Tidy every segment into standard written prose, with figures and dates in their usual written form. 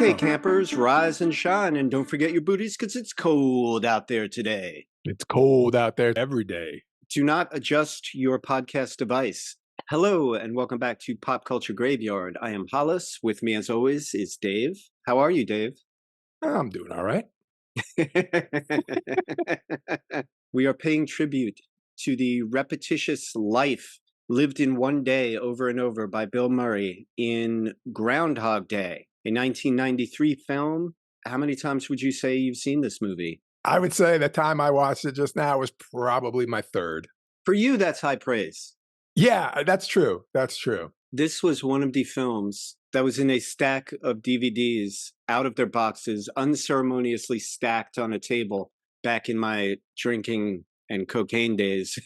Okay, campers, rise and shine, and don't forget your booties because it's cold out there today. It's cold out there every day. Do not adjust your podcast device. Hello, and welcome back to Pop Culture Graveyard. I am Hollis. With me, as always, is Dave. How are you, Dave? I'm doing all right. We are paying tribute to the repetitious life lived in one day over and over by Bill Murray in Groundhog Day, a 1993 film. How many times would you say you've seen this movie? I would say the time I watched it just now was probably my third. For you, that's high praise. Yeah, that's true. That's true. This was one of the films that was in a stack of DVDs out of their boxes, unceremoniously stacked on a table back in my drinking and cocaine days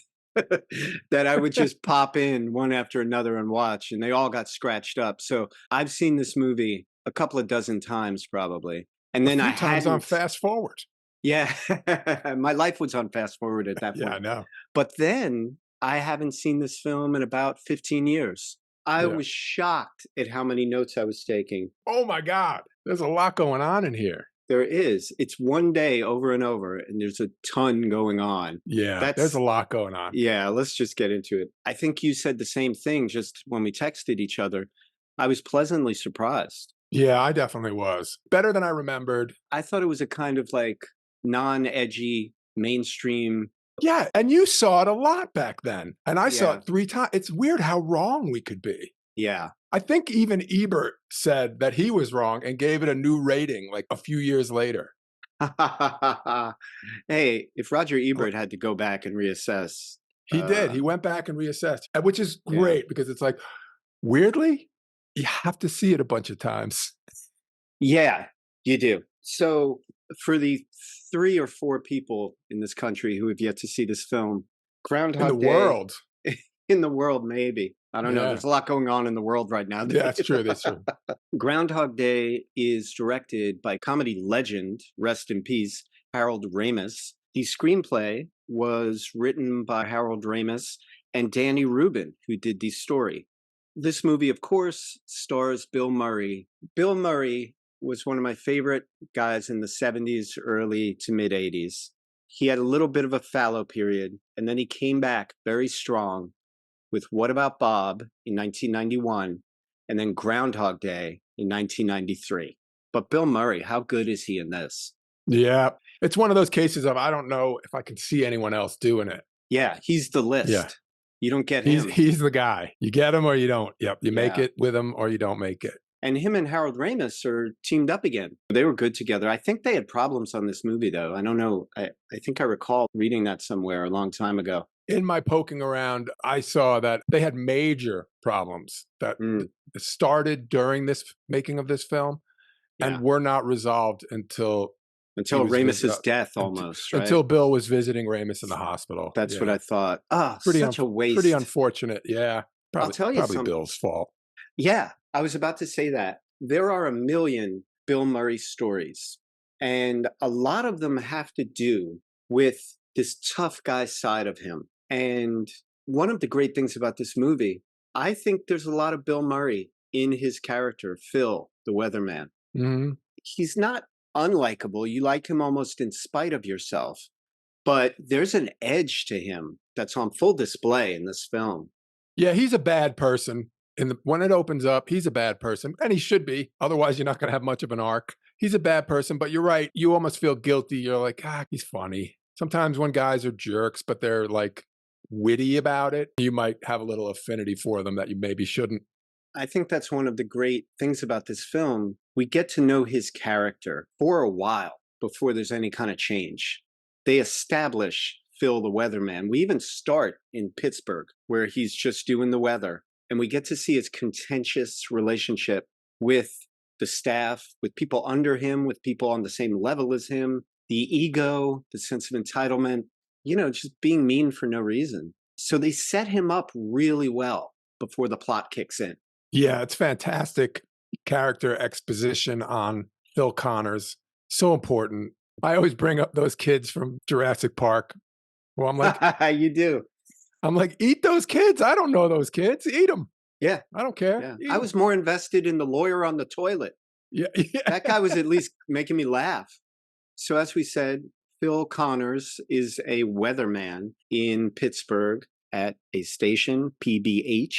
that I would just pop in one after another and watch, and they all got scratched up. So I've seen this movie a couple of dozen times probably. And then I had on fast forward. Yeah, my life was on fast forward at that point. Yeah, I know. But then I haven't seen this film in about 15 years. I was shocked at how many notes I was taking. Oh my God. There's a lot going on in here. There is. It's one day over and over, and there's a ton going on. Yeah, there's a lot going on. Yeah, let's just get into it. I think you said the same thing just when we texted each other. I was pleasantly surprised. Yeah, I definitely was. Better than I remembered. I thought it was a kind of like non-edgy, mainstream. Yeah, and you saw it a lot back then. And I saw it 3 times. It's weird how wrong we could be. Yeah. I think even Ebert said that he was wrong and gave it a new rating like a few years later. Hey, if Roger Ebert had to go back and reassess. He did. He went back and reassessed, which is great because it's like, weirdly, you have to see it a bunch of times. Yeah, you do. So for the 3 or 4 people in this country who have yet to see this film, Groundhog Day. World. In the world, maybe. I don't know. There's a lot going on in the world right now. Yeah, that's true. That's true. Groundhog Day is directed by comedy legend, rest in peace, Harold Ramis. The screenplay was written by Harold Ramis and Danny Rubin, who did the story. This movie, of course, stars Bill Murray. Bill Murray was one of my favorite guys in the 70s, early to mid 80s. He had a little bit of a fallow period, and then he came back very strong with What About Bob in 1991, and then Groundhog Day in 1993. But Bill Murray, how good is he in this? Yeah, it's one of those cases of I don't know if I can see anyone else doing it. Yeah, he's the list. Yeah. You don't get him. He's the guy. You get him or you don't. Yep, you make it with him or you don't make it. And him and Harold Ramis are teamed up again. They were good together. I think they had problems on this movie, though. I don't know. I think I recall reading that somewhere a long time ago. In my poking around, I saw that they had major problems that started during this making of this film and were not resolved until Ramis's death, almost. Right? Until Bill was visiting Ramis in the hospital. That's what I thought. Such a waste. Pretty unfortunate. Yeah. I'll tell you probably Bill's fault. Yeah, I was about to say that. There are a million Bill Murray stories, and a lot of them have to do with this tough guy side of him. And one of the great things about this movie, I think there's a lot of Bill Murray in his character, Phil, the weatherman. Mm-hmm. He's not unlikable. You like him almost in spite of yourself. But there's an edge to him that's on full display in this film. Yeah, he's a bad person. When it opens up, he's a bad person. And he should be. Otherwise, you're not going to have much of an arc. He's a bad person, but you're right. You almost feel guilty. You're like, he's funny. Sometimes when guys are jerks, but they're like witty about it, you might have a little affinity for them that you maybe shouldn't. I think that's one of the great things about this film. We get to know his character for a while before there's any kind of change. They establish Phil the weatherman. We even start in Pittsburgh, where he's just doing the weather. And we get to see his contentious relationship with the staff, with people under him, with people on the same level as him, the ego, the sense of entitlement, just being mean for no reason. So they set him up really well before the plot kicks in. Yeah, it's fantastic character exposition on Phil Connors. So important. I always bring up those kids from Jurassic Park. Well, I'm like, you do. I'm like, eat those kids. I don't know those kids. Eat them. Yeah. I don't care. Yeah. I was more invested in the lawyer on the toilet. Yeah. That guy was at least making me laugh. So as we said, Phil Connors is a weatherman in Pittsburgh at a station, PBH.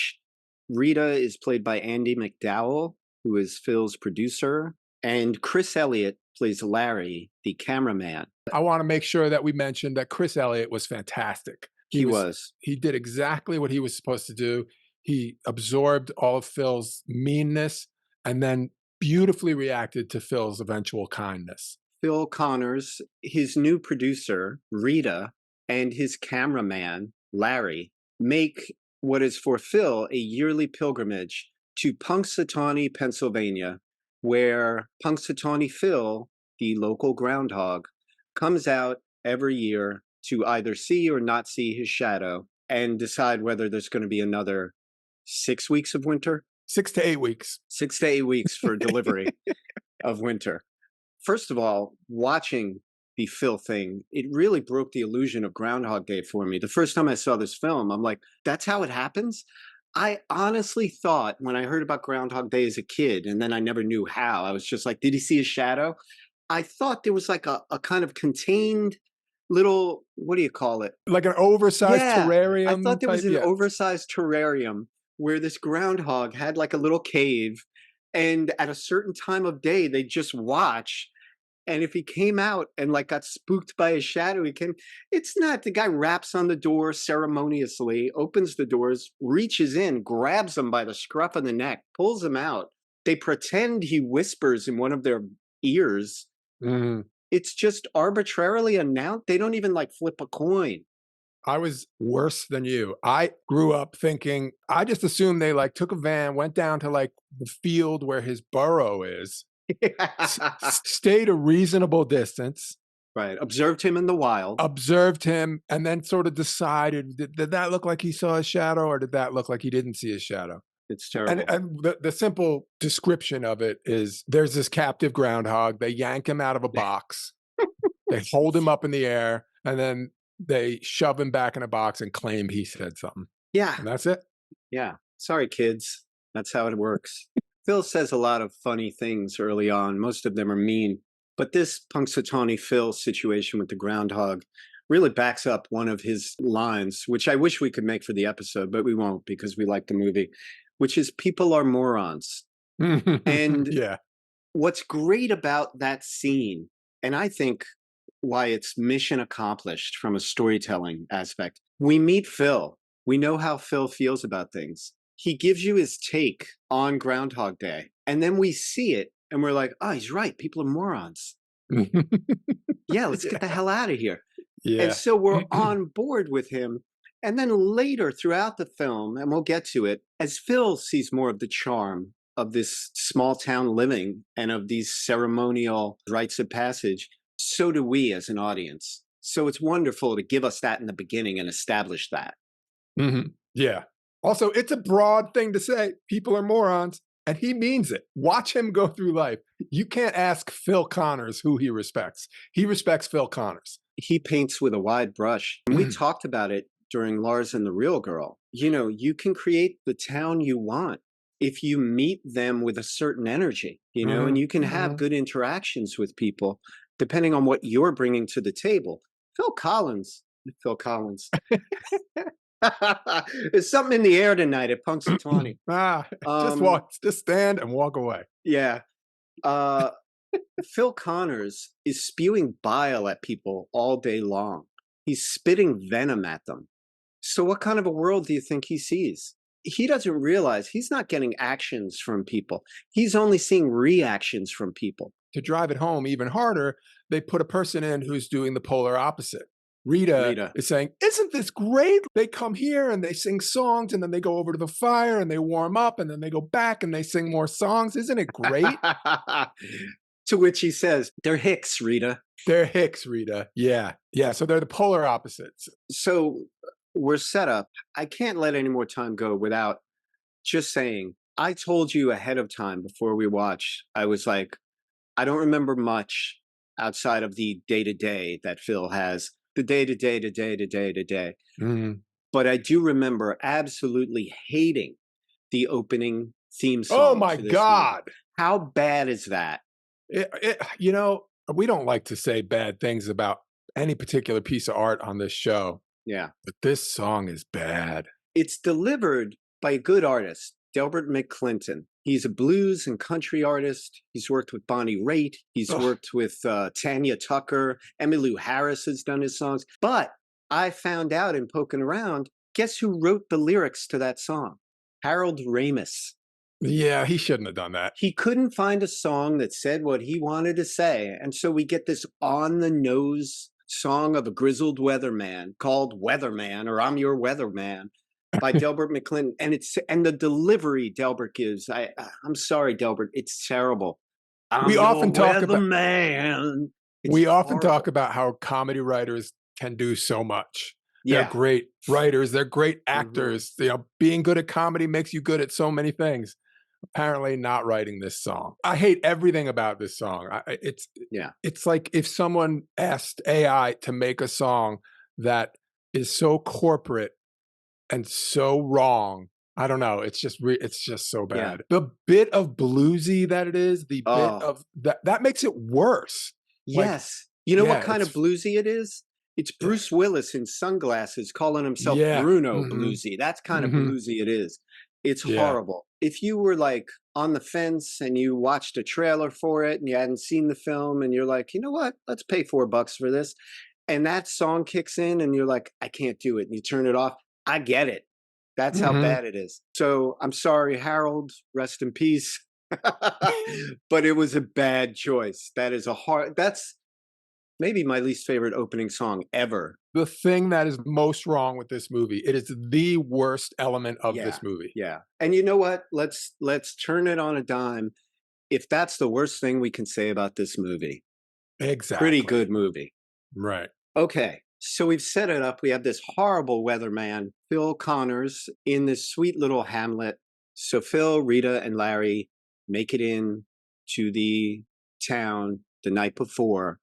Rita is played by Andy McDowell, who is Phil's producer. And Chris Elliott plays Larry, the cameraman. I want to make sure that we mention that Chris Elliott was fantastic. He was. He did exactly what he was supposed to do. He absorbed all of Phil's meanness and then beautifully reacted to Phil's eventual kindness. Phil Connors, his new producer, Rita, and his cameraman, Larry, make what is for Phil a yearly pilgrimage to Punxsutawney, Pennsylvania, where Punxsutawney Phil, the local groundhog, comes out every year to either see or not see his shadow and decide whether there's going to be another 6 weeks of winter. 6 to 8 weeks. 6 to 8 weeks for delivery of winter. First of all, watching the Phil thing, it really broke the illusion of Groundhog Day for me. The first time I saw this film, I'm like, that's how it happens? I honestly thought when I heard about Groundhog Day as a kid, and then I never knew how, I was just like, did he see his shadow? I thought there was like a kind of contained little, what do you call it? Like an oversized terrarium. I thought there was an type, oversized terrarium where this groundhog had like a little cave, and at a certain time of day, they just watch. And if he came out and like got spooked by a shadow, it's not, the guy raps on the door ceremoniously, opens the doors, reaches in, grabs him by the scruff of the neck, pulls him out. They pretend he whispers in one of their ears. Mm. It's just arbitrarily announced. They don't even like flip a coin. I was worse than you. I grew up thinking, I just assumed they like took a van, went down to like the field where his burrow is, stayed a reasonable distance. Right. Observed him in the wild. Observed him and then sort of decided, did that look like he saw his shadow or did that look like he didn't see his shadow? It's terrible. And the simple description of it is there's this captive groundhog. They yank him out of a box. They hold him up in the air and then they shove him back in a box and claim he said something. Yeah. And that's it. Yeah. Sorry, kids. That's how it works. Phil says a lot of funny things early on. Most of them are mean. But this Punxsutawney Phil situation with the groundhog really backs up one of his lines, which I wish we could make for the episode, but we won't because we like the movie, which is people are morons. And yeah, what's great about that scene, and I think why it's mission accomplished from a storytelling aspect, we meet Phil. We know how Phil feels about things. He gives you his take on Groundhog Day, and then we see it, and we're like, oh, he's right. People are morons. Yeah, let's get the hell out of here. Yeah. And so we're on board with him. And then later throughout the film, and we'll get to it, as Phil sees more of the charm of this small town living and of these ceremonial rites of passage, so do we as an audience. So it's wonderful to give us that in the beginning and establish that. Mm-hmm. Yeah. Also, it's a broad thing to say. People are morons. And he means it. Watch him go through life. You can't ask Phil Connors who he respects. He respects Phil Connors. He paints with a wide brush. And we talked about it during Lars and the Real Girl. You know, you can create the town you want if you meet them with a certain energy, you know, and you can have good interactions with people depending on what you're bringing to the table. Phil Collins. There's something in the air tonight at Punxsutawney. Just stand and walk away. Yeah. Phil Connors is spewing bile at people all day long. He's spitting venom at them. So what kind of a world do you think he sees? He doesn't realize he's not getting actions from people. He's only seeing reactions from people. To drive it home even harder, they put a person in who's doing the polar opposite. Rita is saying, isn't this great? They come here and they sing songs and then they go over to the fire and they warm up and then they go back and they sing more songs. Isn't it great? To which he says, they're hicks, Rita. They're hicks, Rita. Yeah. Yeah. So they're the polar opposites. So we're set up. I can't let any more time go without just saying, I told you ahead of time before we watch, I was like, I don't remember much outside of the day-to-day that Phil has. The day. But I do remember absolutely hating the opening theme song. Oh my God. How bad is that? You know, we don't like to say bad things about any particular piece of art on this show, Yeah. but this song is bad. It's delivered by a good artist, Delbert McClinton. He's a blues and country artist. He's worked with Bonnie Raitt. He's Ugh. worked with Tanya Tucker. Emmylou Harris has done his songs. But I found out in poking around, guess who wrote the lyrics to that song? Harold Ramis. Yeah, he shouldn't have done that. He couldn't find a song that said what he wanted to say. And so we get this on the nose song of a grizzled weatherman called Weatherman, or I'm Your Weatherman, by Delbert McClinton. And the delivery Delbert gives, I'm sorry, Delbert, it's terrible. I'm We often talk about weatherman. we often talk about how comedy writers can do so much. They're Yeah. great writers, they're great Mhm. actors. You know, being good at comedy makes you good at so many things. Apparently not writing this song. I hate everything about this song. Yeah. It's like if someone asked AI to make a song that is so corporate and so wrong. I don't know. It's just so Yeah. bad. The bit of bluesy that it is, the bit Oh. of that makes it worse. Like, Yes. You know what yeah, kind of it's bluesy it is? It's Bruce Willis in sunglasses calling himself yeah. Bruno Mhm. Bluesy. That's kind of Mhm. bluesy it is. It's Yeah. horrible. If you were like on the fence and you watched a trailer for it and you hadn't seen the film and you're like, you know what? Let's pay $4 for this. And that song kicks in and you're like, I can't do it. And you turn it off. I get it. That's how Mhm. bad it is. So I'm sorry, Harold, rest in peace. But it was a bad choice. That's maybe my least favorite opening song ever. The thing that is most wrong with this movie, it is the worst element of Yeah. this movie. Yeah. And you know what? Let's turn it on a dime. If that's the worst thing we can say about this movie, Exactly. pretty good movie. Right. Okay. So we've set it up. We have this horrible weatherman, Phil Connors, in this sweet little hamlet. So Phil, Rita, and Larry make it in to the town the night before.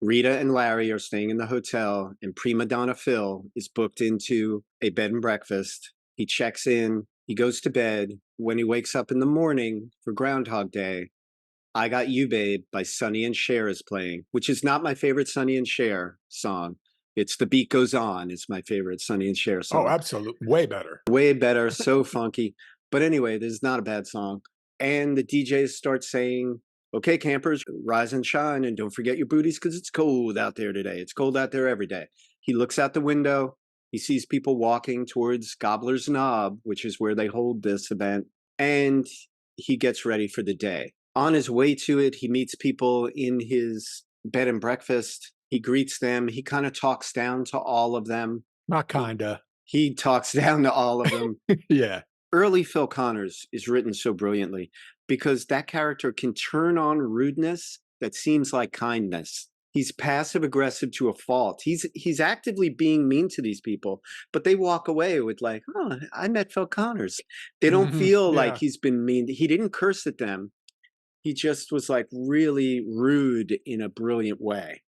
Rita and Larry are staying in the hotel, and prima donna Phil is booked into a bed and breakfast. He checks in, he goes to bed. When he wakes up in the morning for Groundhog Day, I Got You Babe by Sonny and Cher is playing, which is not my favorite Sonny and Cher song. It's The Beat Goes On is my favorite Sonny and Cher song. Oh, absolutely. Way better. Way better, so funky. But anyway, this is not a bad song. And the DJs start saying, okay, campers, rise and shine, and don't forget your booties because it's cold out there today. It's cold out there every day. He looks out the window. He sees people walking towards Gobbler's Knob, which is where they hold this event, and he gets ready for the day. On his way to it, he meets people in his bed and breakfast. He greets them. He kind of talks down to all of them. Not kinda. He talks down to all of them. Yeah. Early Phil Connors is written so brilliantly because that character can turn on rudeness that seems like kindness. He's passive aggressive to a fault. He's actively being mean to these people, but they walk away with like, oh, I met Phil Connors. They don't feel like Yeah. he's been mean. He didn't curse at them. He just was like really rude in a brilliant way.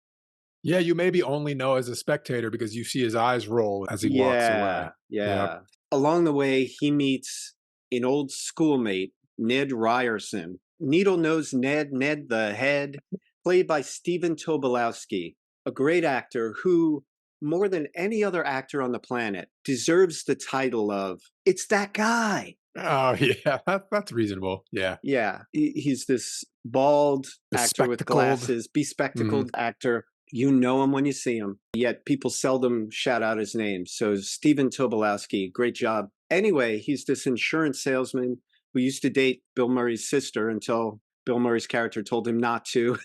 Yeah, you maybe only know as a spectator because you see his eyes roll as he walks away. Yeah. Along the way, he meets an old schoolmate, Ned Ryerson. Needle Nose Ned the Head, played by Stephen Tobolowsky, a great actor who, more than any other actor on the planet, deserves the title of "It's that guy." Oh, yeah, that's reasonable. Yeah. Yeah, he's this bald actor with Bespectacled. glasses, bespectacled actor. You know him when you see him, yet people seldom shout out his name. So Stephen Tobolowsky, great job. Anyway, he's this insurance salesman who used to date Bill Murray's sister until Bill Murray's character told him not to.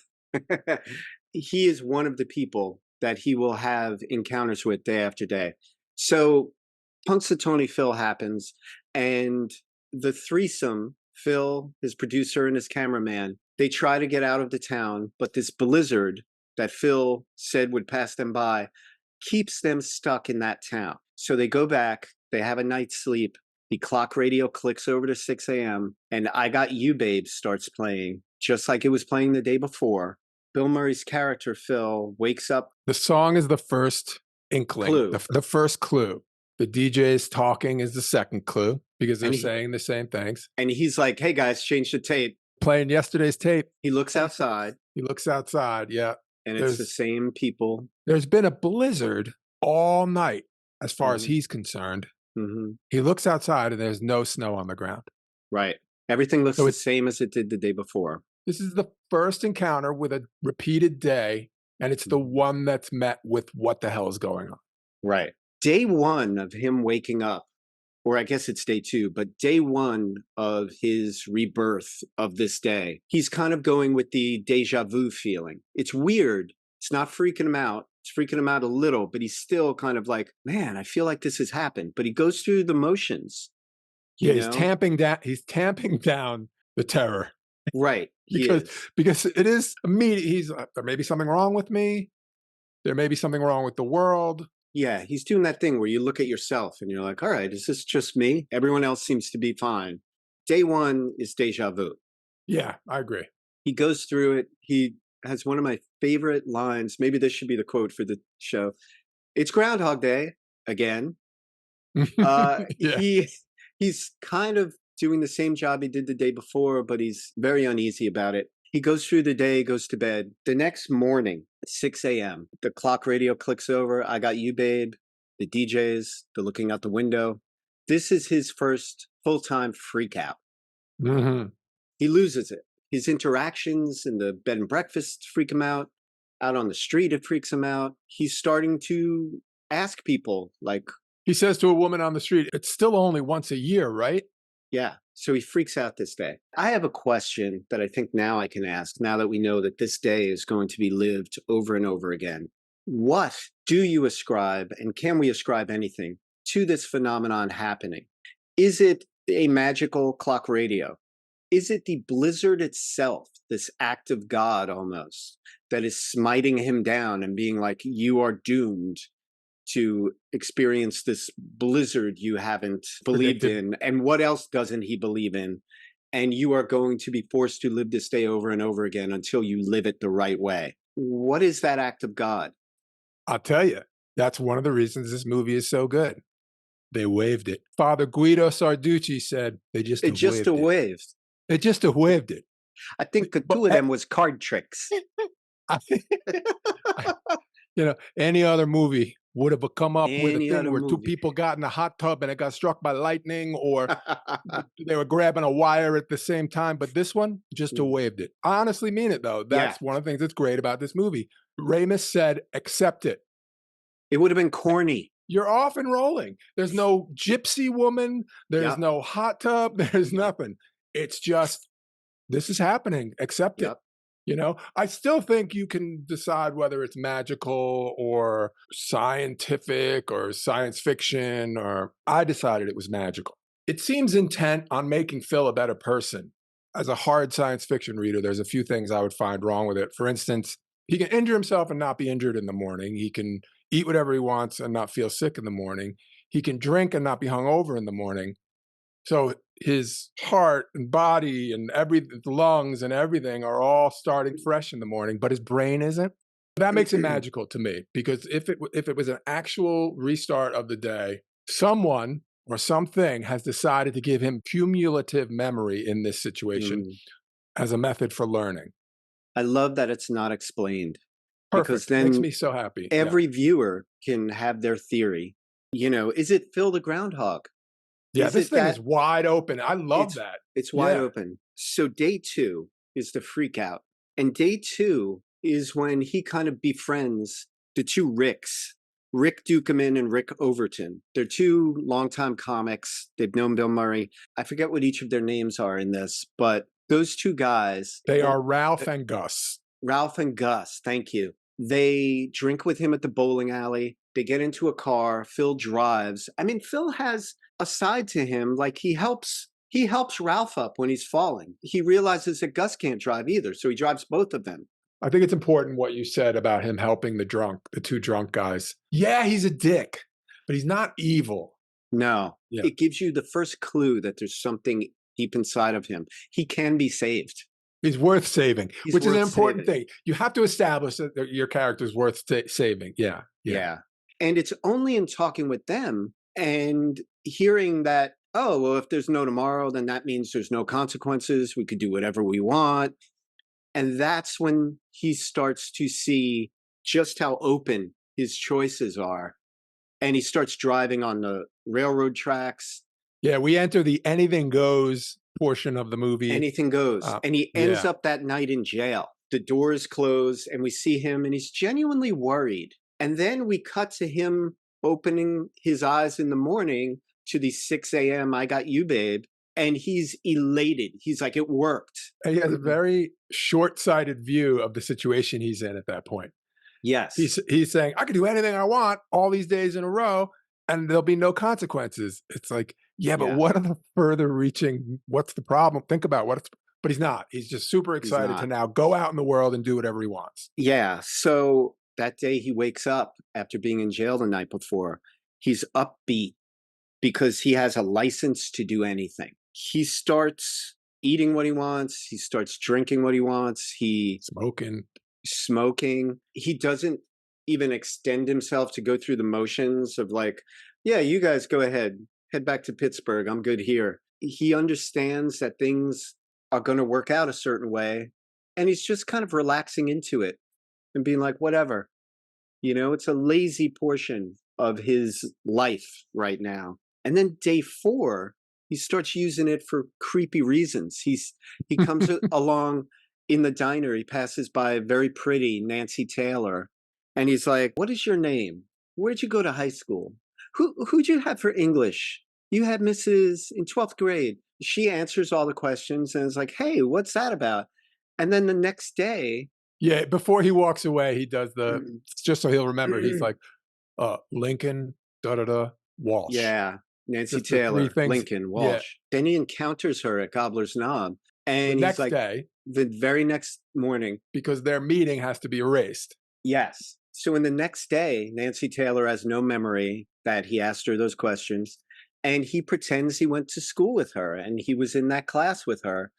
He is one of the people that he will have encounters with day after day. So Punxsutawney Phil happens, and the threesome, Phil, his producer, and his cameraman, they try to get out of the town, but this blizzard that Phil said would pass them by keeps them stuck in that town. So they go back, they have a night's sleep. The clock radio clicks over to 6 a.m. and I Got You Babe starts playing, just like it was playing the day before. Bill Murray's character, Phil, wakes up. The song is the first inkling, Clue. the first clue. The DJ's talking is the second clue because they're And he- saying the same things. And he's like, hey guys, change the tape. Playing yesterday's tape. He looks outside. He looks outside, yeah. And it's the same people. There's been a blizzard all night, as far as Mhm. he's concerned. Mm-hmm. He looks outside and there's no snow on the ground. Right. Everything looks So the it's- same as it did the day before. This is the first encounter with a repeated day, and it's the one that's met with what the hell is going on. Right. Day one of him waking up, or I guess it's day two, but day one of his rebirth of this day, he's kind of going with the deja vu feeling. It's weird. It's not freaking him out. It's freaking him out a little, but he's still kind of like, man, I feel like this has happened. But he goes through the motions. Yeah, he's tamping down. He's tamping down the terror. Right. Because it is immediate. He's there may be something wrong with me. There may be something wrong with the world. Yeah, he's doing that thing where you look at yourself and you're like, all right, is this just me? Everyone else seems to be fine. Day one is deja vu. Yeah, I agree. He goes through it. He has one of my favorite lines. Maybe this should be the quote for the show. It's Groundhog Day again. Yeah. He's kind of doing the same job he did the day before, but he's very uneasy about it. He goes through the day, goes to bed. The next morning, 6 a.m., the clock radio clicks over. I got you, babe. The DJs, they're looking out the window. This is his first full-time freak out. Mm-hmm. He loses it. His interactions in the bed and breakfast freak him out. Out on the street, it freaks him out. He's starting to ask people, like... He says to a woman on the street, it's still only once a year, right? Yeah. So he freaks out this day. I have a question that I think now I can ask, now that we know that this day is going to be lived over and over again. What do you ascribe, and can we ascribe anything, to this phenomenon happening? Is it a magical clock radio? Is it the blizzard itself, this act of God almost, that is smiting him down and being like, you are doomed to experience this blizzard you haven't believed in? And what else doesn't he believe in? And you are going to be forced to live this day over and over again until you live it the right way. What is that act of God? I'll tell you, that's one of the reasons this movie is so good. They waved it. Father Guido Sarducci said they just It just waved. They just waved it. I think the two of them was card tricks. Any other movie would have come up with a thing where two movie. people got in a hot tub and it got struck by lightning, or they were grabbing a wire at the same time. But this one just waved it. I honestly mean it, though. That's one of the things that's great about this movie. Ramis said, accept it. It would have been corny. You're off and rolling. There's no gypsy woman. There's no hot tub. There's nothing. It's just, this is happening. Accept it. I still think you can decide whether it's magical or scientific or science fiction, or I decided it was magical. It seems intent on making Phil a better person. As a hard science fiction reader, there's a few things I would find wrong with it. For instance, he can injure himself and not be injured in the morning. He can eat whatever he wants and not feel sick in the morning. He can drink and not be hungover in the morning. So his heart and body and the lungs and everything are all starting fresh in the morning, but his brain isn't. That makes it magical to me, because if it was an actual restart of the day, someone or something has decided to give him cumulative memory in this situation as a method for learning. I love that it's not explained. Perfect. Because then makes me so happy. Every viewer can have their theory. Is it Phil the Groundhog? Yeah, this thing is wide open. I love that. It's wide open. So day two is the freak out. And day two is when he kind of befriends the two Ricks, Rick Dukeman and Rick Overton. They're two longtime comics. They've known Bill Murray. I forget what each of their names are in this, but those two guys. They are Ralph and Gus. Ralph and Gus, thank you. They drink with him at the bowling alley. They get into a car. Phil drives. I mean, Phil has a side to him, like he helps Ralph up when he's falling. He realizes that Gus can't drive either, so he drives both of them. I think it's important what you said about him helping the two drunk guys. Yeah, he's a dick, but he's not evil. No, It gives you the first clue that there's something deep inside of him. He can be saved. He's worth saving, which is an important thing. You have to establish that your character's worth saving. Yeah. And it's only in talking with them and hearing that, oh, well, if there's no tomorrow, then that means there's no consequences. We could do whatever we want. And that's when he starts to see just how open his choices are. And he starts driving on the railroad tracks. Yeah, we enter the anything goes portion of the movie. Anything goes. And he ends yeah. up that night in jail. The doors close and we see him and he's genuinely worried. And then we cut to him opening his eyes in the morning to the 6 a.m. I got you, babe. And he's elated. He's like, it worked. And he has a very short-sighted view of the situation he's in at that point. Yes. He's saying, I can do anything I want all these days in a row, and there'll be no consequences. It's like, yeah, but what are the further reaching? What's the problem? Think about but he's not. He's just super excited to now go out in the world and do whatever he wants. Yeah. So that day he wakes up after being in jail the night before. He's upbeat because he has a license to do anything. He starts eating what he wants. He starts drinking what he wants. Smoking. He doesn't even extend himself to go through the motions of like, yeah, you guys go ahead, head back to Pittsburgh. I'm good here. He understands that things are going to work out a certain way. And he's just kind of relaxing into it and being like, whatever, it's a lazy portion of his life right now. And then day 4, he starts using it for creepy reasons. He comes along in the diner. He passes by a very pretty Nancy Taylor. And he's like, what is your name? Where'd you go to high school? Who'd you have for English? You had Mrs. in 12th grade. She answers all the questions and is like, hey, what's that about? And then the next day. Yeah, before he walks away, he does just so he'll remember, he's like, Lincoln, Walsh. Yeah, Nancy Taylor, Lincoln, Walsh. Yeah. Then he encounters her at Gobbler's Knob. And the next day. The very next morning. Because their meeting has to be erased. Yes. So in the next day, Nancy Taylor has no memory that he asked her those questions. And he pretends he went to school with her and he was in that class with her.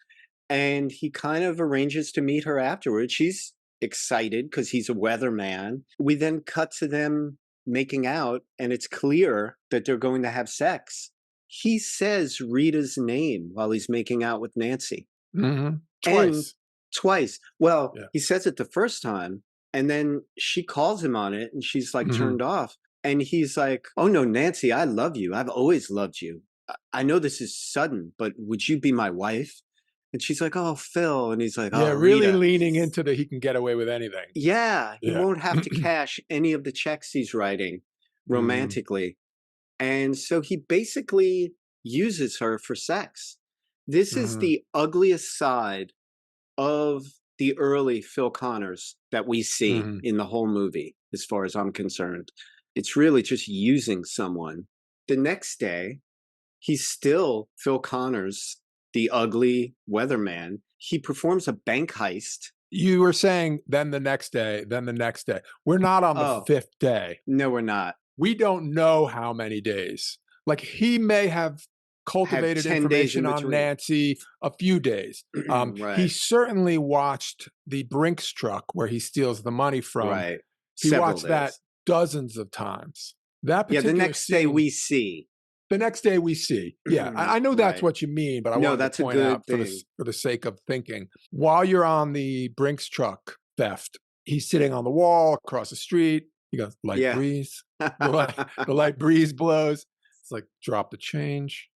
And he kind of arranges to meet her afterwards. She's excited because he's a weatherman. We then cut to them making out, and it's clear that they're going to have sex. He says Rita's name while he's making out with Nancy. Mm-hmm. Twice. Well, he says it the first time, and then she calls him on it, and she's like turned off. And he's like, oh no, Nancy, I love you. I've always loved you. I know this is sudden, but would you be my wife? And she's like, oh, Phil. And he's like, oh, really Rita. Leaning into he can get away with anything. Yeah. He won't have to cash any of the checks he's writing romantically. And so he basically uses her for sex. This is the ugliest side of the early Phil Connors that we see in the whole movie, as far as I'm concerned. It's really just using someone. The next day, he's still Phil Connors, the ugly weatherman. He performs a bank heist. You were saying then the next day. We're not on the 5th day. No, we're not. We don't know how many days. Like he may have cultivated information on Nancy a few days. Right. He certainly watched the Brinks truck where he steals the money from. Right. He watched that dozens of times. That particular the next day we see. The next day we see. Yeah, I know that's what you mean, but I want to point out for the sake of thinking. While you're on the Brinks truck theft, he's sitting on the wall across the street. He goes, light breeze. The light breeze blows. It's like, drop the change.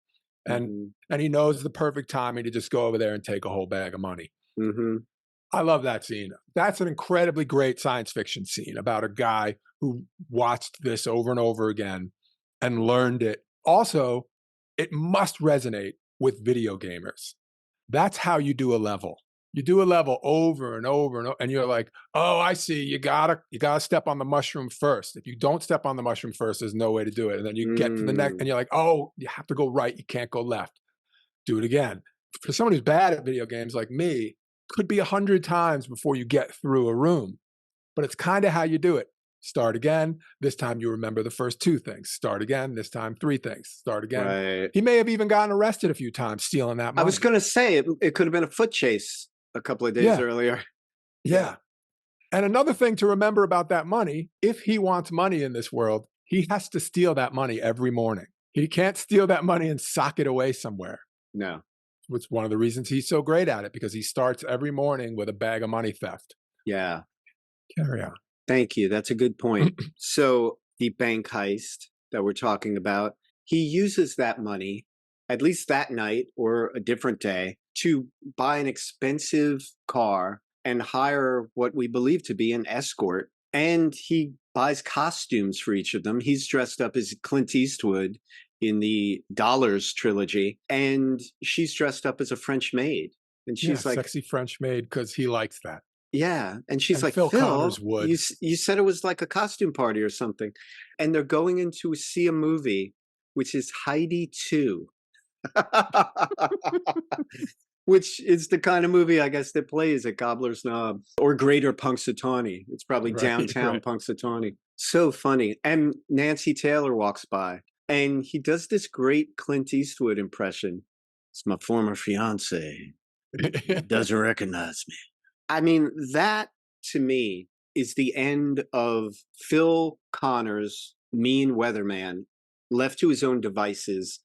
And he knows the perfect timing to just go over there and take a whole bag of money. I love that scene. That's an incredibly great science fiction scene about a guy who watched this over and over again and learned it. Also, it must resonate with video gamers. That's how you do a level. You do a level over and over and over, and you're like, oh, I see. You gotta step on the mushroom first. If you don't step on the mushroom first, there's no way to do it. And then you get to the next, and you're like, oh, you have to go right. You can't go left. Do it again. For someone who's bad at video games like me, could be 100 times before you get through a room. But it's kind of how you do it. Start again. This time you remember the first 2 things. Start again. This time 3 things. Start again. Right. He may have even gotten arrested a few times stealing that money. I was going to say it could have been a foot chase a couple of days earlier. Yeah. And another thing to remember about that money, if he wants money in this world, he has to steal that money every morning. He can't steal that money and sock it away somewhere. No. Which one of the reasons he's so great at it, because he starts every morning with a bag of money theft. Yeah. Carry on. Thank you. That's a good point. So the bank heist that we're talking about, he uses that money, at least that night or a different day, to buy an expensive car and hire what we believe to be an escort. And he buys costumes for each of them. He's dressed up as Clint Eastwood in the Dollars trilogy, and she's dressed up as a French maid. And she's like, sexy French maid, because he likes that. yeah. And she's And like, Phil Connors Phil, would. you said it was like a costume party or something. And they're going in to see a movie, which is Heidi 2. Which is the kind of movie, I guess, that plays at Gobbler's Knob or Greater Punxsutawney. It's probably downtown Punxsutawney. So funny. And Nancy Taylor walks by, and he does this great Clint Eastwood impression. It's my former fiance. He doesn't recognize me. I mean, that to me is the end of Phil Connors, mean weatherman, left to his own devices,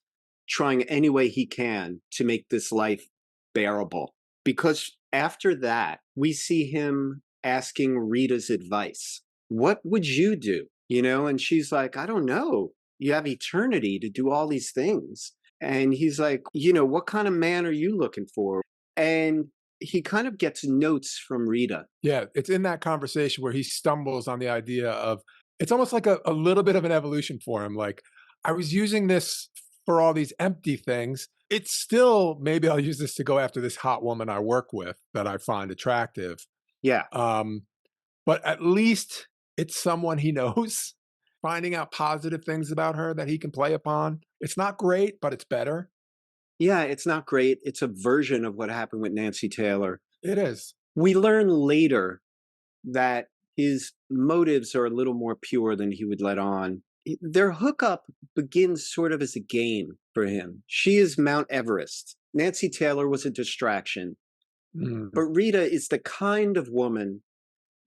trying any way he can to make this life bearable. Because after that, we see him asking Rita's advice. What would you do? You know, and she's like, I don't know. You have eternity to do all these things. And he's like, you know, what kind of man are you looking for? And he kind of gets notes from Rita. Yeah, it's in that conversation where he stumbles on the idea of, it's almost like a little bit of an evolution for him. Like, I was using this for all these empty things. It's still, maybe I'll use this to go after this hot woman I work with that I find attractive. Yeah. But at least it's someone he knows, finding out positive things about her that he can play upon. It's not great, but it's better. Yeah, it's not great. It's a version of what happened with Nancy Taylor. It is. We learn later that his motives are a little more pure than he would let on. Their hookup begins sort of as a game for him. She is Mount Everest. Nancy Taylor was a distraction. But Rita is the kind of woman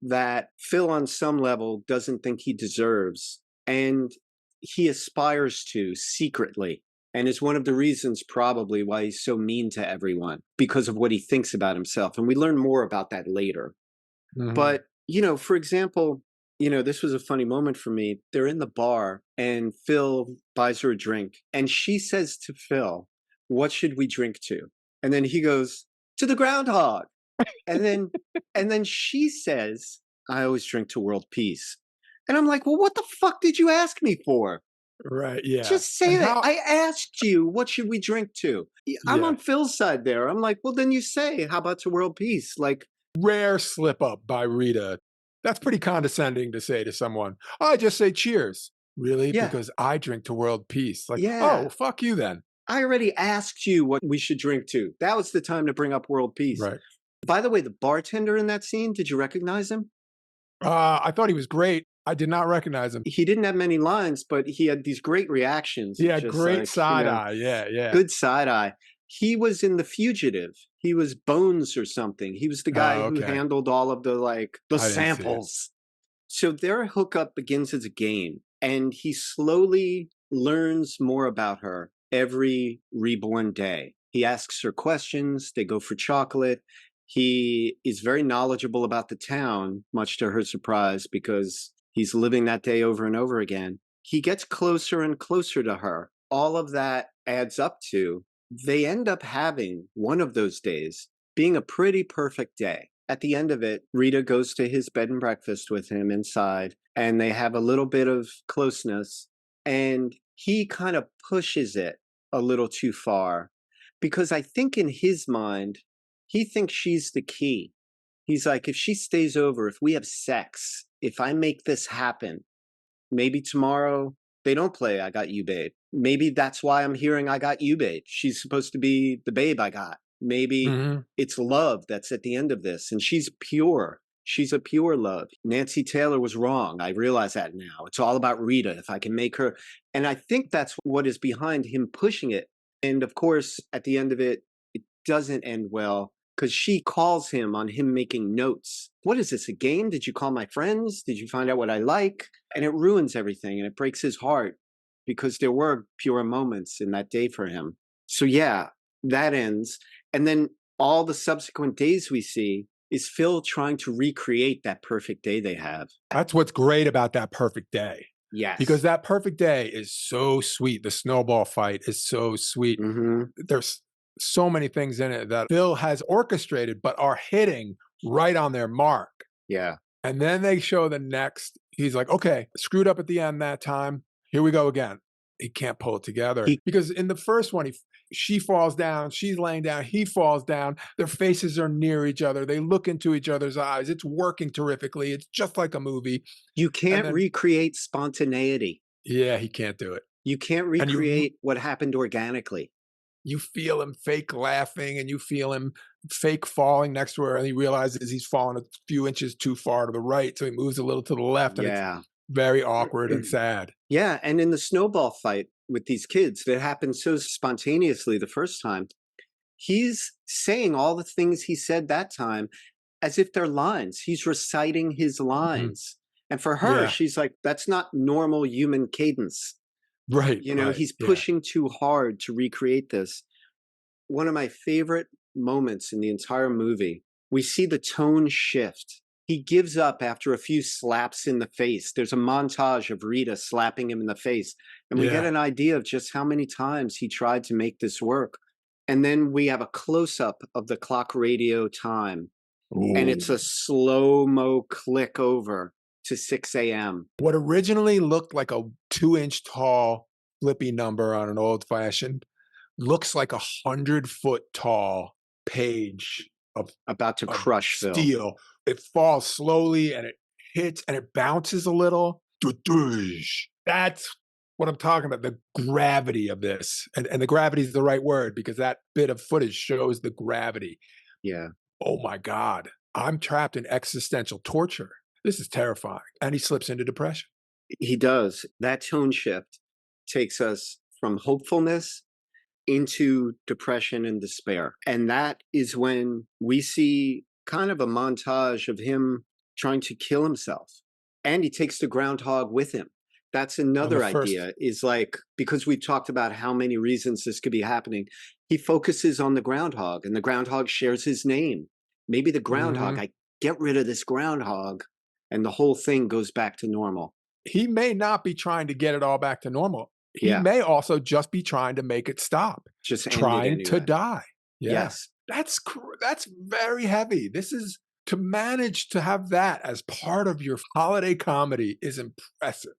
that Phil, on some level, doesn't think he deserves. And he aspires to secretly. And is one of the reasons probably why he's so mean to everyone, because of what he thinks about himself. And we learn more about that later. But, you know, for example, you know, this was a funny moment for me. They're in the bar and Phil buys her a drink. And she says to Phil, what should we drink to? And then he goes, to the Groundhog. And then she says, I always drink to world peace. And I'm like, well, what the fuck did you ask me for? Right, yeah. Just say that. I asked you, what should we drink to? I'm on Phil's side there. I'm like, well, then you say, how about to world peace? Like, rare slip up by Rita. That's pretty condescending to say to someone. Oh, I just say cheers. Really? Yeah. Because I drink to world peace. Like, yeah. oh, fuck you then. I already asked you what we should drink to. That was the time to bring up world peace. Right. By the way, the bartender in that scene, did you recognize him? I thought he was great. I did not recognize him. He didn't have many lines, but he had these great reactions. He had great side eye. Yeah, yeah. Good side eye. He was in The Fugitive. He was Bones or something. He was the guy who handled all of the samples. So their hookup begins as a game, and he slowly learns more about her every reborn day. He asks her questions. They go for chocolate. He is very knowledgeable about the town, much to her surprise, because he's living that day over and over again. He gets closer and closer to her. All of that adds up to, they end up having one of those days being a pretty perfect day. At the end of it, Rita goes to his bed and breakfast with him inside, and they have a little bit of closeness, and he kind of pushes it a little too far, because I think in his mind, he thinks she's the key. He's like, if she stays over, if we have sex, if I make this happen, maybe tomorrow they don't play I Got You, Babe. Maybe that's why I'm hearing I Got You, Babe. She's supposed to be the babe I got. Maybe it's love that's at the end of this. And she's pure. She's a pure love. Nancy Taylor was wrong. I realize that now. It's all about Rita. If I can make her. And I think that's what is behind him pushing it. And of course, at the end of it, it doesn't end well, because she calls him on him making notes. What is this, a game? Did you call my friends? Did you find out what I like? And it ruins everything, and it breaks his heart. because there were pure moments in that day for him. So yeah, that ends. And then all the subsequent days we see is Phil trying to recreate that perfect day they have. That's what's great about that perfect day. Yes. Because that perfect day is so sweet. The snowball fight is so sweet. There's so many things in it that Phil has orchestrated, but are hitting right on their mark. Yeah. And then they show the next, he's like, okay, screwed up at the end that time. Here we go again. He can't pull it together. Because in the first one, she falls down, she's laying down, he falls down. Their faces are near each other. They look into each other's eyes. It's working terrifically. It's just like a movie. You can't recreate spontaneity. Yeah, he can't do it. You can't recreate what happened organically. You feel him fake laughing and you feel him fake falling next to her, and he realizes he's fallen a few inches too far to the right, so he moves a little to the left, and it's very awkward and sad. Yeah, and in the snowball fight with these kids that happened so spontaneously the first time, he's saying all the things he said that time as if they're lines. He's reciting his lines. And for her, she's like, that's not normal human cadence. Right. You know, he's pushing too hard to recreate this. One of my favorite moments in the entire movie, we see the tone shift. He gives up after a few slaps in the face. There's a montage of Rita slapping him in the face. And we get an idea of just how many times he tried to make this work. And then we have a close-up of the clock radio time. Ooh. And it's a slow-mo click over to 6 a.m. What originally looked like a 2-inch tall flippy number on an old-fashioned looks like 100-foot tall page of about to crush steel. Phil. It falls slowly and it hits and it bounces a little. That's what I'm talking about, the gravity of this. And the gravity is the right word because that bit of footage shows the gravity. Yeah. Oh my God. I'm trapped in existential torture. This is terrifying. And he slips into depression. He does. That tone shift takes us from hopefulness into depression and despair. And that is when we see kind of a montage of him trying to kill himself. And he takes the groundhog with him. That's another idea, is like, because we've talked about how many reasons this could be happening, he focuses on the groundhog and the groundhog shares his name. Maybe the groundhog, I get rid of this groundhog and the whole thing goes back to normal. He may not be trying to get it all back to normal. He may also just be trying to make it stop. Just trying to die. Yes. That's very heavy. This is, to manage to have that as part of your holiday comedy is impressive.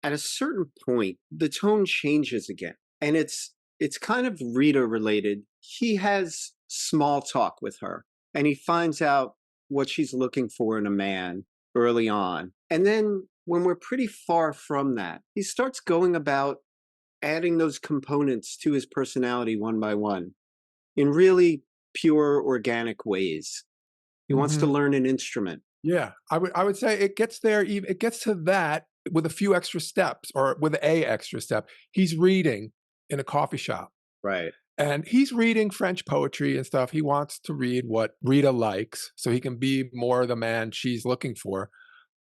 At a certain point, the tone changes again. And it's kind of Rita related. He has small talk with her and he finds out what she's looking for in a man early on. And then when we're pretty far from that, he starts going about adding those components to his personality one by one in really pure, organic ways. He wants to learn an instrument. Yeah, I would say it gets there. It gets to that with a few extra steps, or with a extra step. He's reading in a coffee shop. Right. And he's reading French poetry and stuff. He wants to read what Rita likes so he can be more the man she's looking for.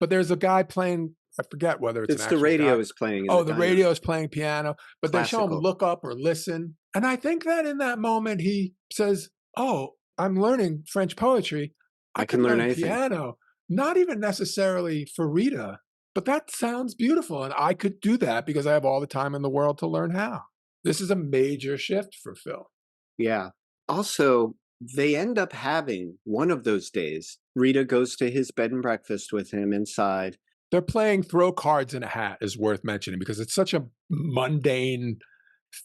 But there's a guy playing, I forget whether it's the radio is playing. The radio is playing piano, but they show him look up or listen. And I think that in that moment he says, oh, I'm learning French poetry. I can learn anything. Piano, not even necessarily for Rita, but that sounds beautiful. And I could do that because I have all the time in the world to learn how. This is a major shift for Phil. Yeah. Also, they end up having one of those days. Rita goes to his bed and breakfast with him inside. They're playing throw cards in a hat is worth mentioning because it's such a mundane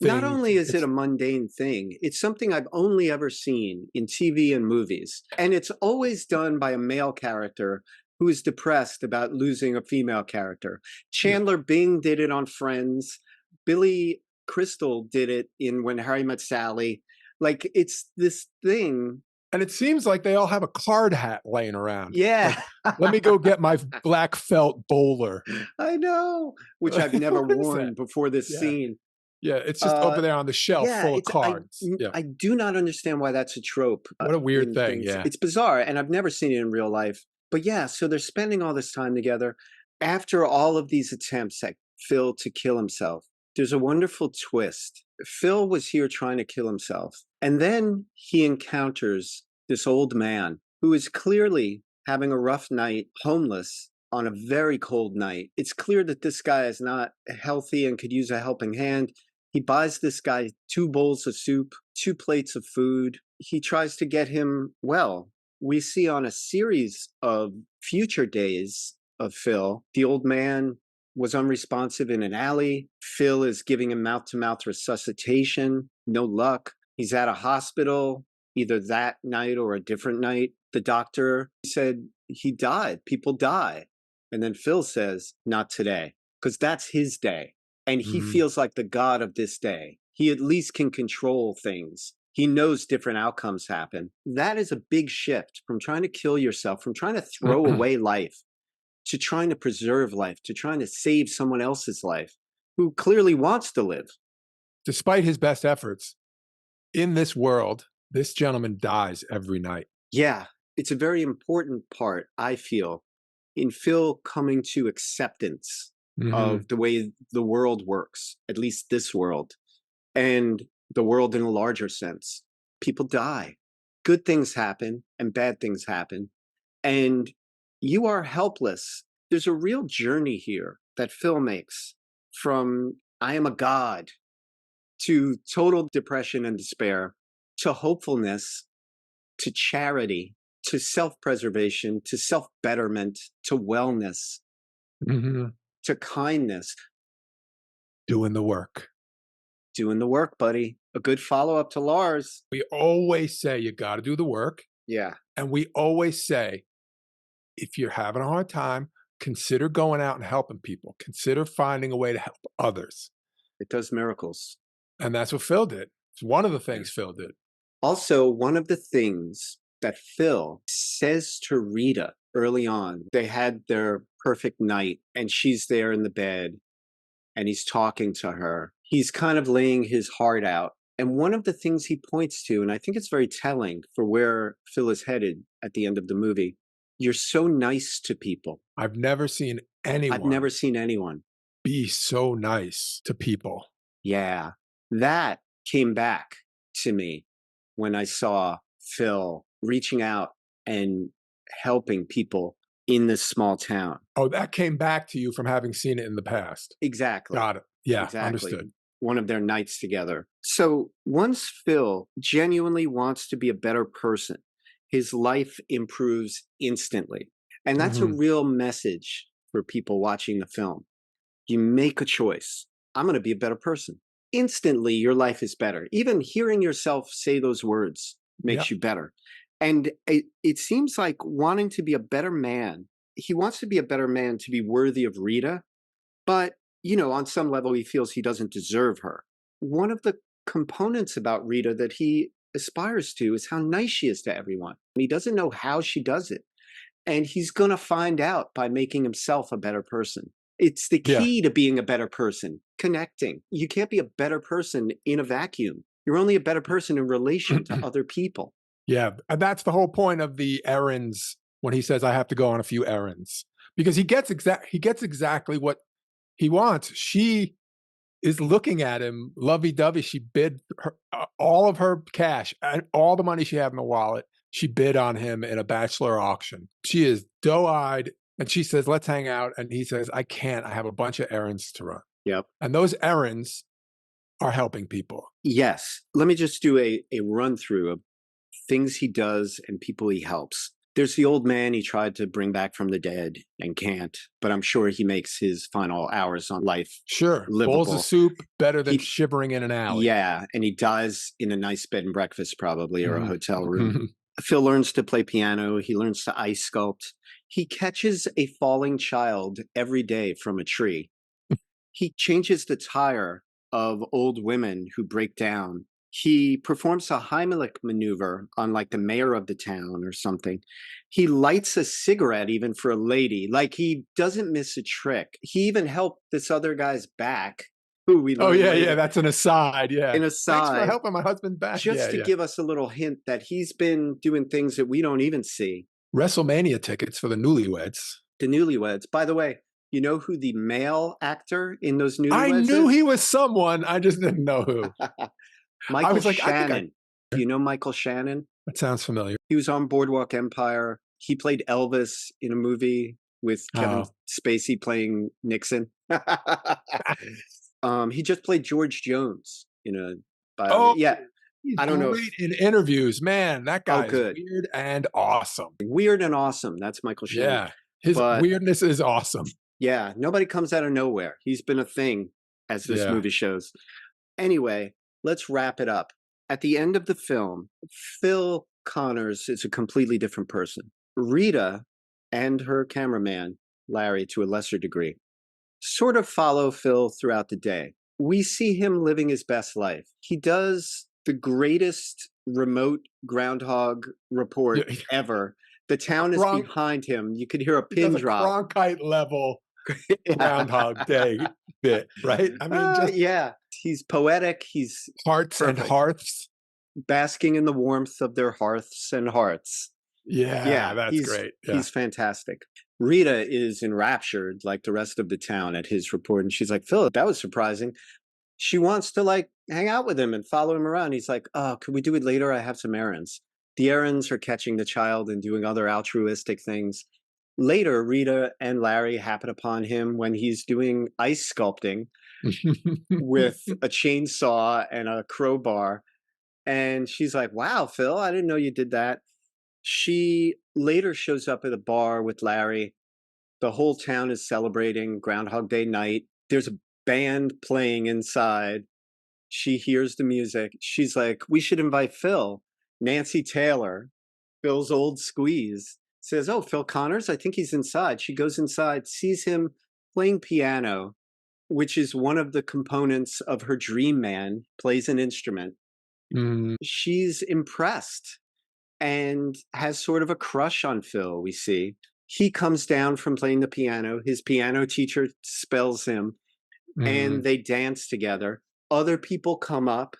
thing. Not only is it a mundane thing, it's something I've only ever seen in TV and movies. And it's always done by a male character who is depressed about losing a female character. Chandler Bing did it on Friends. Billy Crystal did it in When Harry Met Sally. Like, it's this thing. And it seems like they all have a card hat laying around. Yeah. Like, let me go get my black felt bowler. I know, which I've never worn before this scene. Yeah, it's just over there on the shelf full of cards. I do not understand why that's a trope. What a weird thing, It's bizarre, and I've never seen it in real life. But yeah, so they're spending all this time together. After all of these attempts at Phil to kill himself, There's a wonderful twist. Phil was here trying to kill himself. And then he encounters this old man who is clearly having a rough night, homeless on a very cold night. It's clear that this guy is not healthy and could use a helping hand. He buys this guy 2 bowls of soup, 2 plates of food. He tries to get him well. We see on a series of future days of Phil, the old man was unresponsive in an alley. Phil is giving him mouth-to-mouth resuscitation. No luck. He's at a hospital, either that night or a different night. The doctor said he died. People die. And then Phil says, not today, because that's his day. And he feels like the god of this day. He at least can control things. He knows different outcomes happen. That is a big shift from trying to kill yourself, from trying to throw away life, to trying to preserve life, to trying to save someone else's life who clearly wants to live. Despite his best efforts, in this world, this gentleman dies every night. Yeah, it's a very important part, I feel, in Phil coming to acceptance of the way the world works, at least this world, and the world in a larger sense. People die. Good things happen and bad things happen. And you are helpless. There's a real journey here that Phil makes from I am a god to total depression and despair to hopefulness to charity to self-preservation to self-betterment to wellness to kindness. Doing the work. Doing the work, buddy. A good follow-up to Lars. We always say you got to do the work. Yeah. And we always say, if you're having a hard time, consider going out and helping people. Consider finding a way to help others. It does miracles. And that's what Phil did. It's one of the things Phil did. Also, one of the things that Phil says to Rita early on, they had their perfect night and she's there in the bed and he's talking to her. He's kind of laying his heart out. And one of the things he points to, and I think it's very telling for where Phil is headed at the end of the movie, you're so nice to people. I've never seen anyone be so nice to people. Yeah, that came back to me when I saw Phil reaching out and helping people in this small town. Oh, that came back to you from having seen it in the past. Exactly. Got it. Yeah, exactly. Understood. One of their nights together. So once Phil genuinely wants to be a better person, his life improves instantly. And that's a real message for people watching the film. You make a choice. I'm going to be a better person. Instantly, your life is better. Even hearing yourself say those words makes you better. And it seems like wanting to be a better man, he wants to be a better man to be worthy of Rita, but you know, on some level, he feels he doesn't deserve her. One of the components about Rita that he aspires to is how nice she is to everyone. He doesn't know how she does it. And he's going to find out by making himself a better person. It's the key to being a better person, connecting. You can't be a better person in a vacuum. You're only a better person in relation to other people. Yeah, and that's the whole point of the errands when he says, I have to go on a few errands. Because he gets exactly what he wants. She is looking at him lovey-dovey. She bid all of her cash and all the money she had in the wallet. She bid on him in a bachelor auction. She is doe-eyed and she says, let's hang out. And he says, I can't. I have a bunch of errands to run. Yep. And those errands are helping people. Yes. Let me just do a run through of things he does and people he helps. There's the old man he tried to bring back from the dead and can't, but I'm sure he makes his final hours on life livable. Bowls of soup, better than shivering in an alley. Yeah, and he dies in a nice bed and breakfast probably, or a hotel room. Phil learns to play piano. He learns to ice sculpt. He catches a falling child every day from a tree. He changes the tire of old women who break down. He performs a Heimlich maneuver on like the mayor of the town or something. He lights a cigarette even for a lady. Like he doesn't miss a trick. He even helped this other guy's back. Who we yeah. That's an aside. Yeah. An aside. Thanks for helping my husband back. Just to give us a little hint that he's been doing things that we don't even see. WrestleMania tickets for the newlyweds. The newlyweds. By the way, You know who the male actor in those I newlyweds knew is? he was someone. I just didn't know who. I Michael was like, I think Shannon. Do you know Michael Shannon? that sounds familiar. He was on Boardwalk Empire. He played Elvis in a movie with Kevin Oh. Spacey playing Nixon. He just played George Jones in a Oh, yeah. he's I don't know if great in interviews. Man, that oh guy is good. weird and awesome. Weird and awesome. That's Michael Shannon. Yeah. His But weirdness is awesome. yeah, nobody comes out of nowhere. He's been a thing, as this Yeah. movie shows. Anyway, let's wrap it up. At the end of the film, Phil Connors is a completely different person. Rita and her cameraman, Larry, to a lesser degree, sort of follow Phil throughout the day. We see him living his best life. He does the greatest remote groundhog report Yeah. ever. The town is Gronk, behind him. You could hear a he does pin a drop. Cronkite level Groundhog Day bit, right? I mean, just Yeah, he's poetic. He's hearts and perfect. hearths. Basking in the warmth of their hearths and hearts. Yeah, that's great. Yeah. He's fantastic. Rita is enraptured like the rest of the town at his report. And she's like, Phil, that was surprising. She wants to like hang out with him and follow him around. He's like, oh, could we do it later? I have some errands. The errands are catching the child and doing other altruistic things. Later, Rita and Larry happen upon him when he's doing ice sculpting with a chainsaw and a crowbar. And she's like, wow, Phil, I didn't know you did that. She later shows up at a bar with Larry. The whole town is celebrating Groundhog Day night. There's a band playing inside. She hears the music. She's like, we should invite Phil. Nancy Taylor, Phil's old squeeze, says, oh, Phil Connors, I think he's inside. She goes inside, sees him playing piano, which is one of the components of her dream man, plays an instrument. She's impressed and has sort of a crush on Phil, we see. He comes down from playing the piano. His piano teacher spells him, and they dance together. Other people come up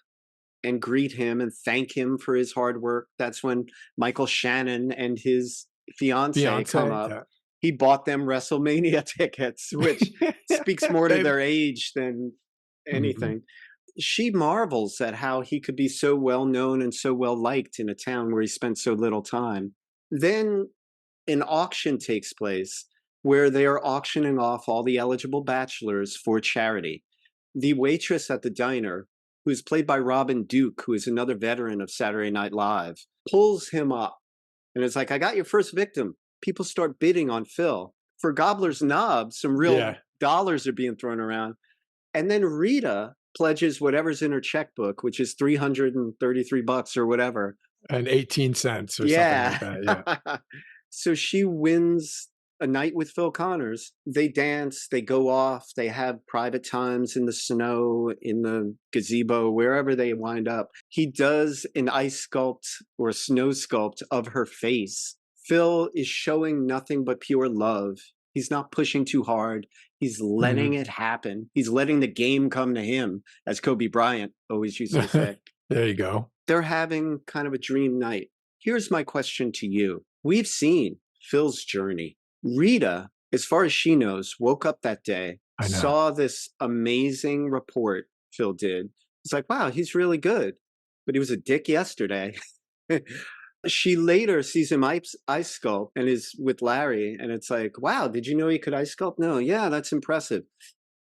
and greet him and thank him for his hard work. That's when Michael Shannon and his fiance come up. Yeah. He bought them WrestleMania tickets, which speaks more to their age than anything. She marvels at how he could be so well known and so well liked in a town where he spent so little time. Then an auction takes place where they are auctioning off all the eligible bachelors for charity. The waitress at the diner, who's played by Robin Duke, who is another veteran of Saturday Night Live, pulls him up and is like, I got your first victim. People start bidding on Phil. For Gobbler's Knob, some real dollars are being thrown around. And then Rita pledges whatever's in her checkbook, which is $333 or whatever. And 18 cents or something like that. Yeah. So she wins a night with Phil Connors. They dance, they go off, they have private times in the snow, in the gazebo, wherever they wind up. He does an ice sculpt or a snow sculpt of her face. Phil is showing nothing but pure love. He's not pushing too hard. He's letting it happen. He's letting the game come to him, as Kobe Bryant always used to say. There you go. They're having kind of a dream night. Here's my question to you. We've seen Phil's journey. Rita, as far as she knows, woke up that day, saw this amazing report Phil did. It's like, wow, he's really good. But he was a dick yesterday. She later sees him ice sculpt and is with Larry. And it's like, wow, did you know he could ice sculpt? No, yeah, that's impressive.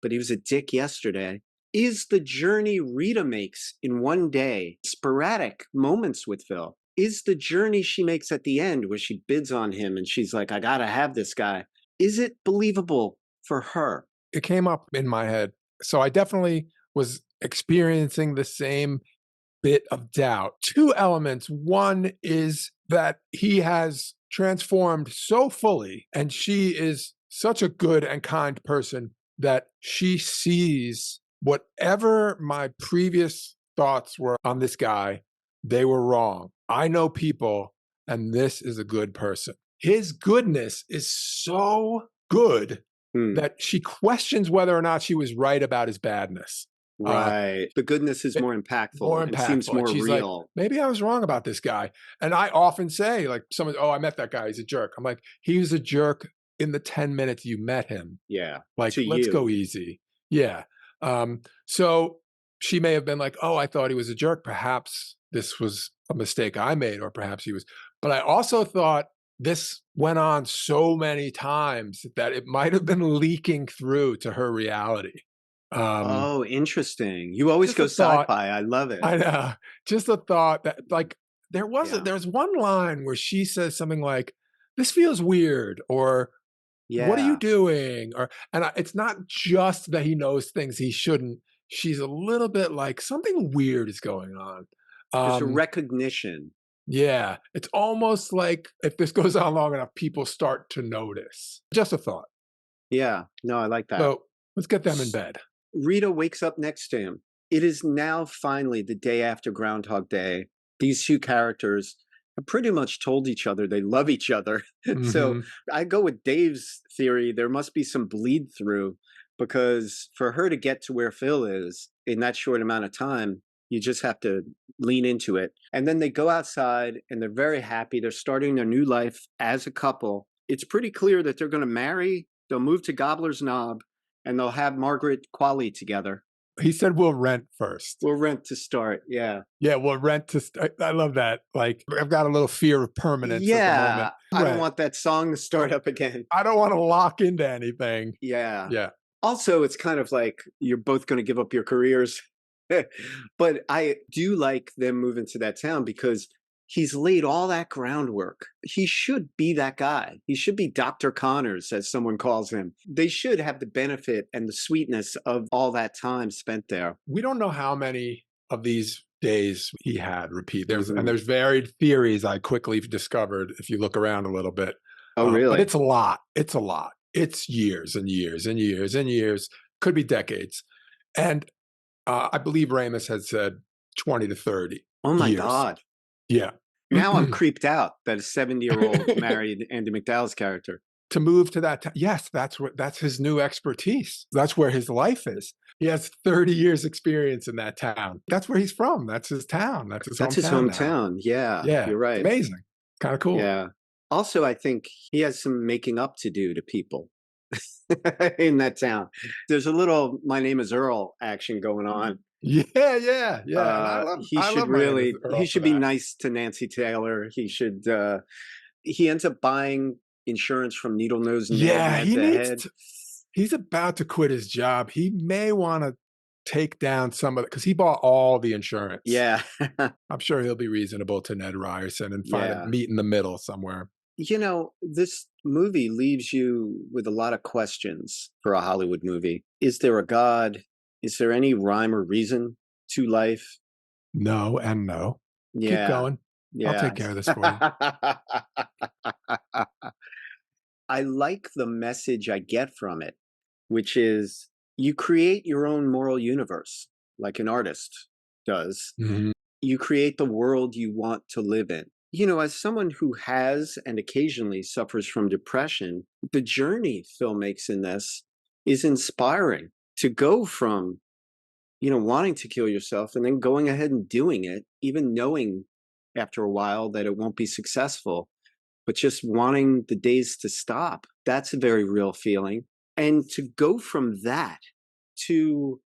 But he was a dick yesterday. Is the journey Rita makes in one day, sporadic moments with Phil, is the journey she makes at the end where she bids on him and she's like, I gotta have this guy. Is it believable for her? It came up in my head. So I definitely was experiencing the same bit of doubt. Two elements. One is that he has transformed so fully, and she is such a good and kind person that she sees whatever my previous thoughts were on this guy, they were wrong. I know people, and this is a good person. His goodness is so good that she questions whether or not she was right about his badness. Right. The goodness is more impactful. It seems more real. Like, maybe I was wrong about this guy. And I often say, like, someone, oh, I met that guy. He's a jerk. I'm like, he was a jerk in the 10 minutes you met him. Yeah. Like, To let's you. go easy. Yeah. So she may have been like, oh, I thought he was a jerk. Perhaps this was a mistake I made, or perhaps he was. But I also thought this went on so many times that it might have been leaking through to her reality. Um, Oh, interesting. You always just go a thought. sci-fi. I love it. I know. Just a thought that, like, Yeah. there's one line where she says something like, "This feels weird," or "What are you Yeah. doing?" Or it's not just that he knows things he shouldn't. She's a little bit like, something weird is going on. There's a Um, recognition. yeah, it's almost like if this goes on long enough, people start to notice. Just a thought. Yeah. No, I like that. So let's get them in bed. Rita wakes up next to him. It is now finally the day after Groundhog Day. These two characters have pretty much told each other they love each other. So Hmm. I go with Dave's theory. There must be some bleed through, because for her to get to where Phil is in that short amount of time, you just have to lean into it. And then they go outside and they're very happy. They're starting their new life as a couple. It's pretty clear that they're going to marry. They'll move to Gobbler's Knob and they'll have Margaret Qualley together. He said we'll rent first. We'll rent to start. Yeah. Yeah, we'll rent to. I love that. Like, I've got a little fear of permanence at the Yeah. moment. I don't Rent. want that song to start up again. I don't want to lock into anything. Yeah. Yeah. Also, it's kind of like you're both going to give up your careers. But I do like them moving to that town because he's laid all that groundwork. He should be that guy. He should be Dr. Connors, as someone calls him. They should have the benefit and the sweetness of all that time spent there. We don't know how many of these days he had repeat. Mhm. There's varied theories I quickly discovered if you look around a little bit. Oh, But really? it's a lot. It's a lot. It's years and years and years and years. Could be decades. And I believe Ramis had said 20 to 30 Oh, my years. God. Yeah. Now I'm creeped out that a 70-year-old married Andy McDowell's character. To move to that yes, that's his new expertise. That's where his life is. He has 30 years experience in that town. That's where he's from. That's his town. That's his That's his hometown now. hometown. Yeah, Yeah. you're right. Amazing. Kind of cool. Yeah. Also, I think he has some making up to do to people in that town. There's a little "My name is Earl" action going on. Yeah, yeah, yeah. And He should My Name Is really, Earl he for should be that. nice to Nancy Taylor. He should, he ends up buying insurance from Needle Nose Ned. Yeah, Ned he the needs head. to. He's about to quit his job. He may want to take down some of it because he bought all the insurance. Yeah. I'm sure he'll be reasonable to Ned Ryerson and find Yeah. a meet in the middle somewhere. You know, this movie leaves you with a lot of questions for a Hollywood movie. Is there a God? Is there any rhyme or reason to life? No and no. Keep Yeah. going. I'll Yeah. take care of this for you. I like the message I get from it, which is you create your own moral universe like an artist does. Mhm. You create the world you want to live in. You know, as someone who has and occasionally suffers from depression, the journey Phil makes in this is inspiring. To go from, wanting to kill yourself and then going ahead and doing it, even knowing after a while that it won't be successful, but just wanting the days to stop. That's a very real feeling. And to go from that to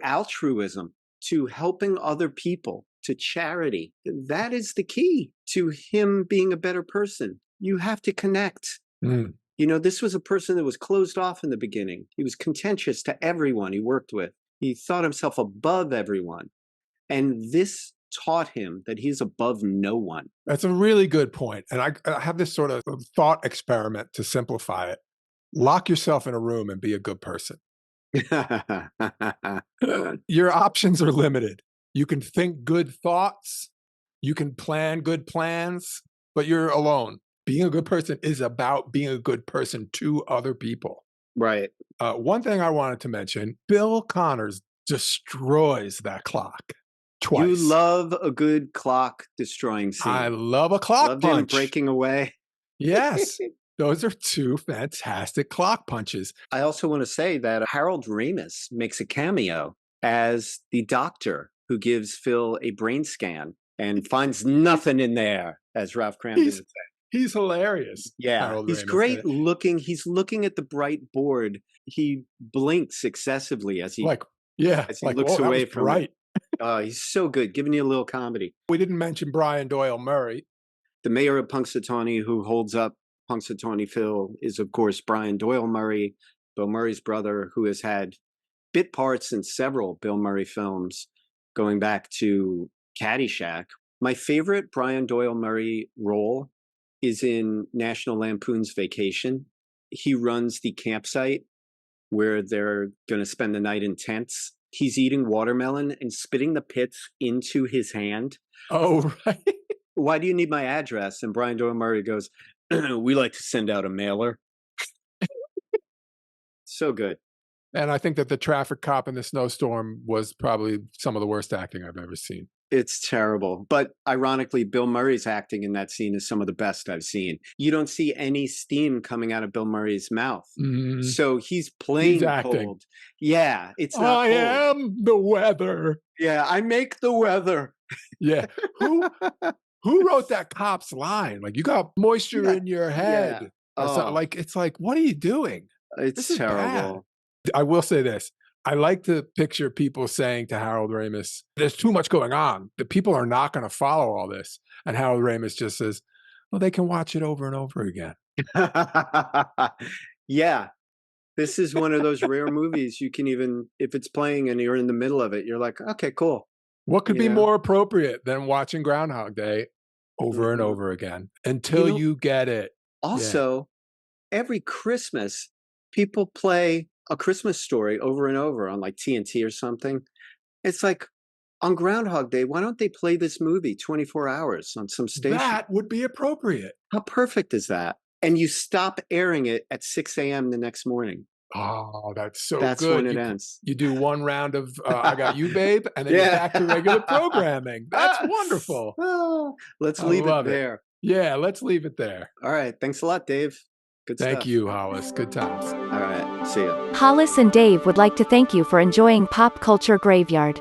altruism, to helping other people, to charity, that is the key to him being a better person. You have to connect. Mm. This was a person that was closed off in the beginning. He was contentious to everyone he worked with. He thought himself above everyone. And this taught him that he's above no one. That's a really good point. And I have this sort of thought experiment to simplify it. Lock yourself in a room and be a good person. Your options are limited. You can think good thoughts, you can plan good plans, but you're alone. Being a good person is about being a good person to other people. Right. One thing I wanted to mention, Bill Connors destroys that clock twice. You love a good clock destroying scene. I love a clock Loved him punch. breaking away. Yes. Those are two fantastic clock punches. I also want to say that Harold Ramis makes a cameo as the doctor who gives Phil a brain scan and finds nothing in there, as Ralph Cramden would say. He's hilarious. Yeah, Harold he's Ramis. great looking. He's looking at the bright board. He blinks excessively as he Like, yeah, like, looks oh, that away was from bright. it. He's so good, giving you a little comedy. We didn't mention Brian Doyle Murray. The mayor of Punxsutawney, who holds up Punxsutawney Phil, is of course Brian Doyle Murray, Bill Murray's brother, who has had bit parts in several Bill Murray films, going back to Caddyshack. My favorite Brian Doyle Murray role is in National Lampoon's Vacation. He runs the campsite where they're going to spend the night in tents. He's eating watermelon and spitting the pits into his hand. Oh, right. Why do you need my address? And Brian Doyle Murray goes, we like to send out a mailer. So good. And I think that the traffic cop in the snowstorm was probably some of the worst acting I've ever seen. It's terrible. But ironically, Bill Murray's acting in that scene is some of the best I've seen. You don't see any steam coming out of Bill Murray's mouth. Mm. So he's playing cold. Yeah, it's not I am the weather. Yeah, I make the weather. Yeah. Who wrote that cop's line? Like, you got moisture in your head. Yeah. Like, it's like, what are you doing? It's terrible. Bad. I will say this. I like to picture people saying to Harold Ramis, there's too much going on. The people are not going to follow all this. And Harold Ramis just says, well, they can watch it over and over again. Yeah. This is one of those rare movies you can even, if it's playing and you're in the middle of it, you're like, okay, cool. What could be more appropriate than watching Groundhog Day over and over again until you get it? Also, every Christmas, people play A Christmas Story over and over on like TNT or something. It's like, on Groundhog Day, why don't they play this movie 24 hours on some station? That would be appropriate. How perfect is that? And you stop airing it at 6 a.m. the next morning. Oh, that's so That's good. When it ends. You do one round of I Got You, Babe, and then you're back to regular programming. That's wonderful. Let's leave it there. Yeah, let's leave it there. All right. Thanks a lot, Dave. Good stuff. Thank you, Hollis. Good times. All right. See ya. Hollis and Dave would like to thank you for enjoying Pop Culture Graveyard.